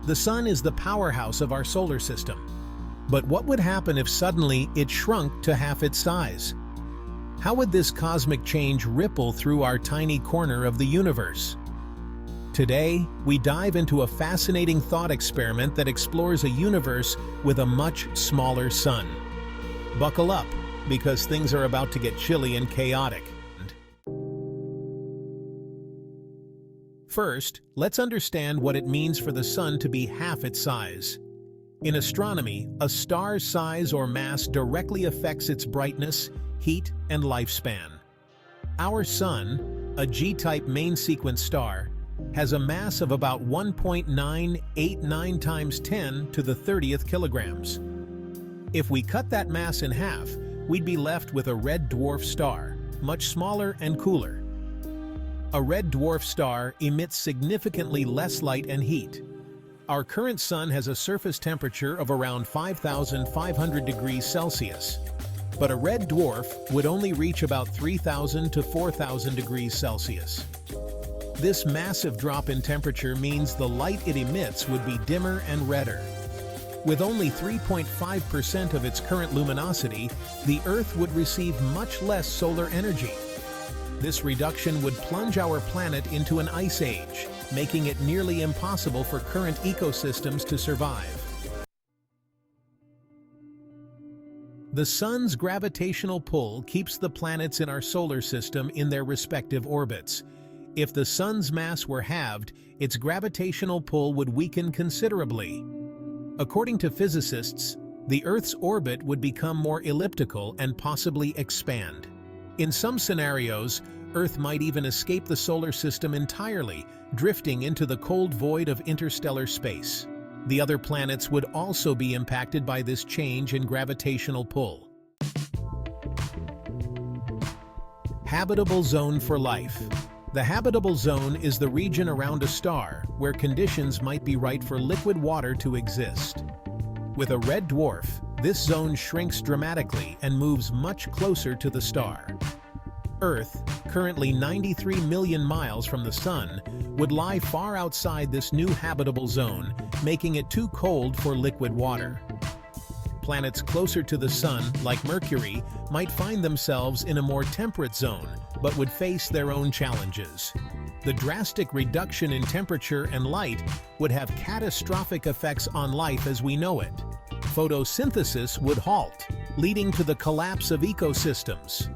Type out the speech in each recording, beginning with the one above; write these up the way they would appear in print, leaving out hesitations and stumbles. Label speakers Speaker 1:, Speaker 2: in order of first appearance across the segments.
Speaker 1: The Sun is the powerhouse of our solar system. But what would happen if suddenly it shrunk to half its size? How would this cosmic change ripple through our tiny corner of the universe? Today, we dive into a fascinating thought experiment that explores a universe with a much smaller sun. Buckle up, because things are about to get chilly and chaotic. First, let's understand what it means for the Sun to be half its size. In astronomy, a star's size or mass directly affects its brightness, heat, and lifespan. Our Sun, a G-type main-sequence star, has a mass of about 1.989 times 10 to the 30th kilograms. If we cut that mass in half, we'd be left with a red dwarf star, much smaller and cooler. A red dwarf star emits significantly less light and heat. Our current Sun has a surface temperature of around 5,500 degrees Celsius, but a red dwarf would only reach about 3,000 to 4,000 degrees Celsius. This massive drop in temperature means the light it emits would be dimmer and redder. With only 3.5% of its current luminosity, the Earth would receive much less solar energy. This reduction would plunge our planet into an ice age, making it nearly impossible for current ecosystems to survive. The Sun's gravitational pull keeps the planets in our solar system in their respective orbits. If the Sun's mass were halved, its gravitational pull would weaken considerably. According to physicists, the Earth's orbit would become more elliptical and possibly expand. In some scenarios, Earth might even escape the solar system entirely, drifting into the cold void of interstellar space. The other planets would also be impacted by this change in gravitational pull. Habitable zone for life. The habitable zone is the region around a star where conditions might be right for liquid water to exist. With a red dwarf, this zone shrinks dramatically and moves much closer to the star. Earth, currently 93 million miles from the Sun, would lie far outside this new habitable zone, making it too cold for liquid water. Planets closer to the Sun, like Mercury, might find themselves in a more temperate zone, but would face their own challenges. The drastic reduction in temperature and light would have catastrophic effects on life as we know it. Photosynthesis would halt, leading to the collapse of ecosystems.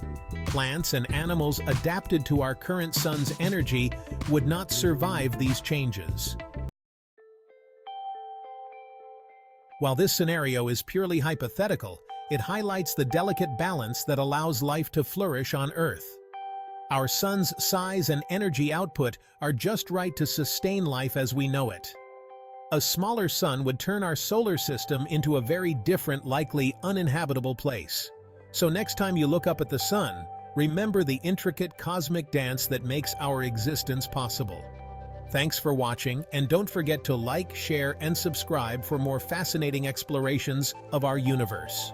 Speaker 1: Plants and animals adapted to our current Sun's energy would not survive these changes. While this scenario is purely hypothetical, it highlights the delicate balance that allows life to flourish on Earth. Our Sun's size and energy output are just right to sustain life as we know it. A smaller Sun would turn our solar system into a very different, likely uninhabitable place. So next time you look up at the Sun, remember the intricate cosmic dance that makes our existence possible. Thanks for watching, and don't forget to like, share, and subscribe for more fascinating explorations of our universe.